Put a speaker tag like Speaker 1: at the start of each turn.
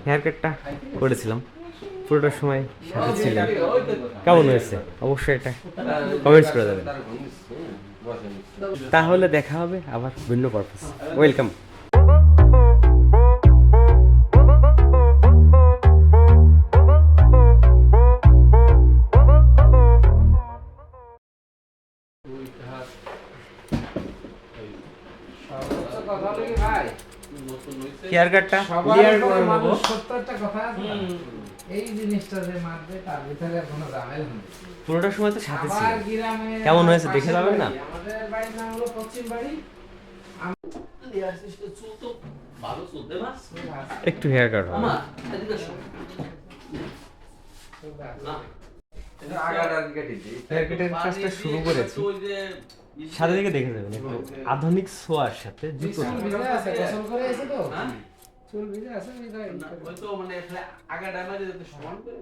Speaker 1: Hair কাটটা করেছিলাম, পুরোটার সময় সাথে ছিলেন। কেমন হয়েছে অবশ্যই এটা কমেন্টস করে দেবেন। তাহলে দেখা হবে আবার ভিন্ন পারপাস। ওয়েলকাম। হেয়ার কাটটা ক্লিয়ার করে নেবো।
Speaker 2: এই জিনিসটা যে মারবে তার ভিতরে কোনো ঝামেলা নেই।
Speaker 1: পুরোটার সময় তো সাথে ছিল।
Speaker 2: আবার গ্রামে
Speaker 1: কেমন হয়েছে দেখে যাবেন না?
Speaker 2: আমাদের বাড়ির নাম হলো পশ্চিম বাড়ি।
Speaker 1: একটু হেয়ার কাট হবে। হেয়ার কাটের কাজটা শুরু করেছি, সাথে দিকে দেখে যাবেন একটু আধুনিক ছোঁয়ার সাথে যুক্ত
Speaker 2: চুল
Speaker 1: থাকবে।
Speaker 2: ভিজে আছে, গোসল করে এসে তো চুল ভিজে আছে,
Speaker 3: ওই তো মানে আগা ডাইমারে যাতে সমান করে